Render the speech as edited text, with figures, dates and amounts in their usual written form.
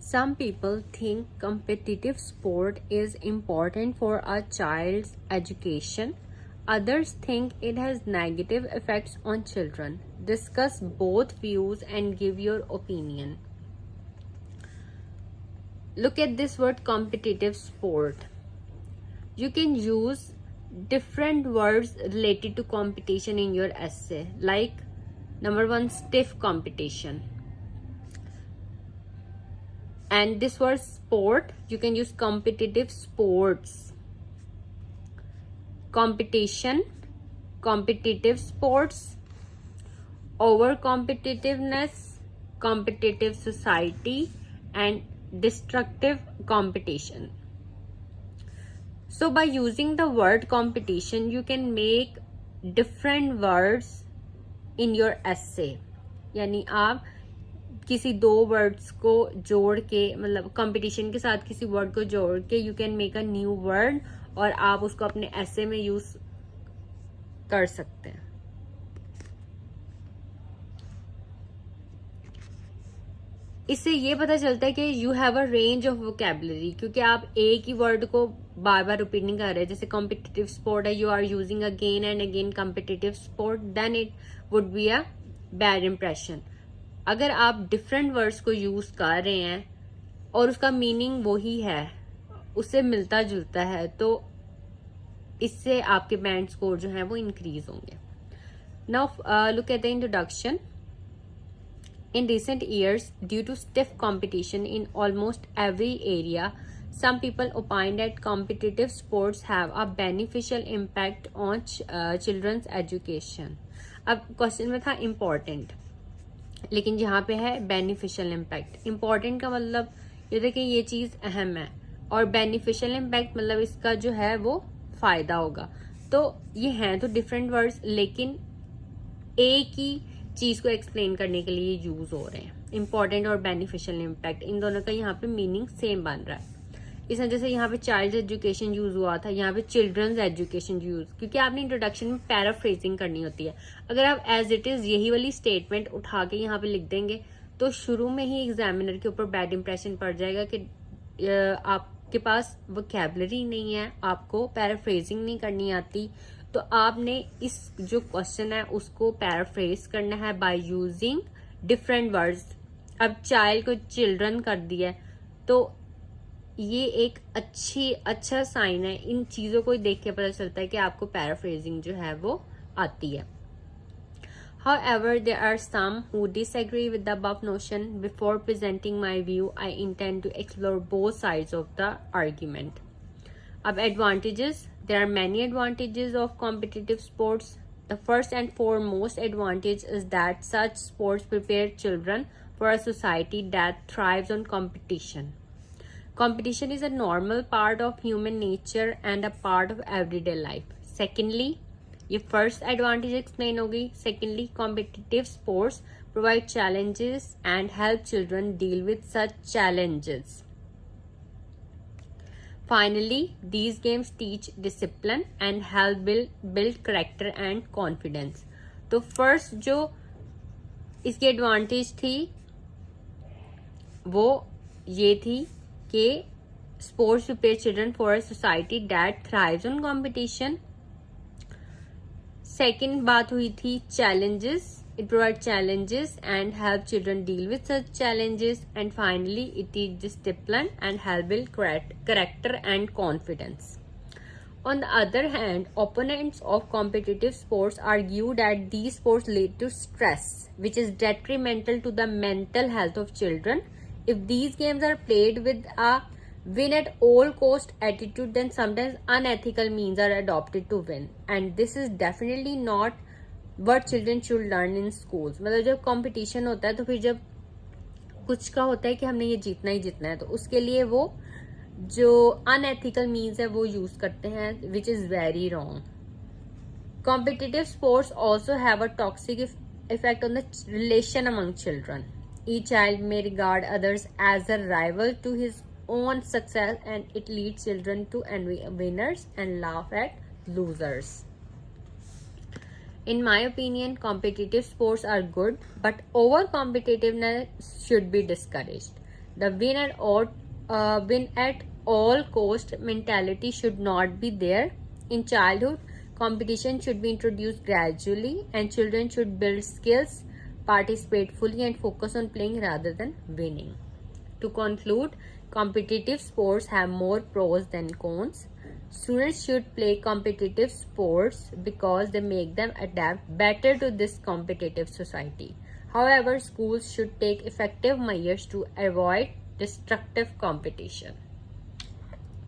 Some people think competitive sport is important for a child's education. Others think it has negative effects on children. Discuss both views and give your opinion. Look at this word competitive sport. You can use different words related to competition in your essay, like number 1, stiff competition. And this word sport, you can use competitive sports. Competition, competitive sports, over competitiveness, competitive society, and destructive competition. So by using the word competition, you can make different words in your essay. यानी आप किसी 2 words को जोड़ के, मतलब competition के साथ किसी वर्ड को जोड़ के, you can make a new word और आप उसको अपने ऐसे में यूज कर सकते हैं. इससे ये पता चलता है कि you have a range of vocabulary, क्योंकि आप एक ही वर्ड को बार बार रिपीट नहीं कर रहे. जैसे कॉम्पिटिटिव स्पोर्ट है, you are using again and again competitive sport, then it would be a bad impression. अगर आप डिफरेंट वर्ड्स को यूज कर रहे हैं और उसका मीनिंग वही है, उससे मिलता जुलता है, तो इससे आपके बैंड स्कोर जो है वो इंक्रीज होंगे. Now look at the introduction. In recent years, due to stiff competition in almost every area, some people opine that competitive sports have a beneficial impact on children's education. अब question में था important, लेकिन यहाँ पे है beneficial impact. Important का मतलब ये था कि ये चीज अहम है, और बेनिफिशियल इम्पैक्ट मतलब इसका जो है वो फायदा होगा. तो ये हैं तो डिफरेंट वर्ड्स, लेकिन एक ही चीज को एक्सप्लेन करने के लिए यूज हो रहे हैं. इंपॉर्टेंट और बेनिफिशियल इम्पैक्ट, इन दोनों का यहाँ पे मीनिंग सेम बन रहा है. इस वजह से यहाँ पे चाइल्ड एजुकेशन यूज हुआ था, यहाँ पे चिल्ड्रंस एजुकेशन यूज, क्योंकि आपने इंट्रोडक्शन में पैराफ्रेजिंग करनी होती है. अगर आप एज इट इज यही वाली स्टेटमेंट उठा के यहाँ पे लिख देंगे तो शुरू में ही एग्जामिनर के ऊपर बैड इंप्रेशन पड़ जाएगा कि आपके पास वोकैबुलरी नहीं है, आपको पैराफ्रेजिंग नहीं करनी आती. तो आपने इस जो क्वेश्चन है उसको पैराफ्रेज करना है बाय यूजिंग डिफरेंट वर्ड्स. अब चाइल्ड को चिल्ड्रन कर दिया है, तो ये एक अच्छा साइन है. इन चीजों को देख के पता चलता है कि आपको पैराफ्रेजिंग जो है वो आती है. However, there are some who disagree with the above notion. Before presenting my view, I intend to explore both sides of the argument. अब advantages. There are many advantages of competitive sports. The first and foremost advantage is that such sports prepare children for a society that thrives on competition. Competition is a normal part of human nature and a part of everyday life. Secondly, ये first advantage explain होगी. Secondly, competitive sports provide challenges and help children deal with such challenges. Finally, these games teach discipline and help build character and confidence. तो first जो इसकी advantage थी वो ये थी कि sports prepare children for a society that thrives on competition. Second बात हुई थी challenges. It provides challenges and help children deal with such challenges. And finally, it teaches discipline and help build character and confidence. On the other hand, opponents of competitive sports argue that these sports lead to stress, which is detrimental to the mental health of children. If these games are played with a win at all cost attitude, then sometimes unethical means are adopted to win. And this is definitely not what children should learn in schools. मतलब जब competition होता है तो फिर जब कुछ का होता है कि हमने ये जीतना ही जीतना है, तो उसके लिए वो जो अनएथिकल मीन्स है वो यूज करते हैं, which is very wrong. Competitive sports also have a toxic effect on the relation among children. Each child may regard others as a rival to his own success, and it leads children to envy winners and laugh at losers. In my opinion, competitive sports are good, but over competitiveness should be discouraged. The win at all cost mentality should not be there. In childhood, competition should be introduced gradually, and children should build skills, participate fully, and focus on playing rather than winning. To conclude, competitive sports have more pros than cons. Students should play competitive sports because they make them adapt better to this competitive society. However, schools should take effective measures to avoid destructive competition.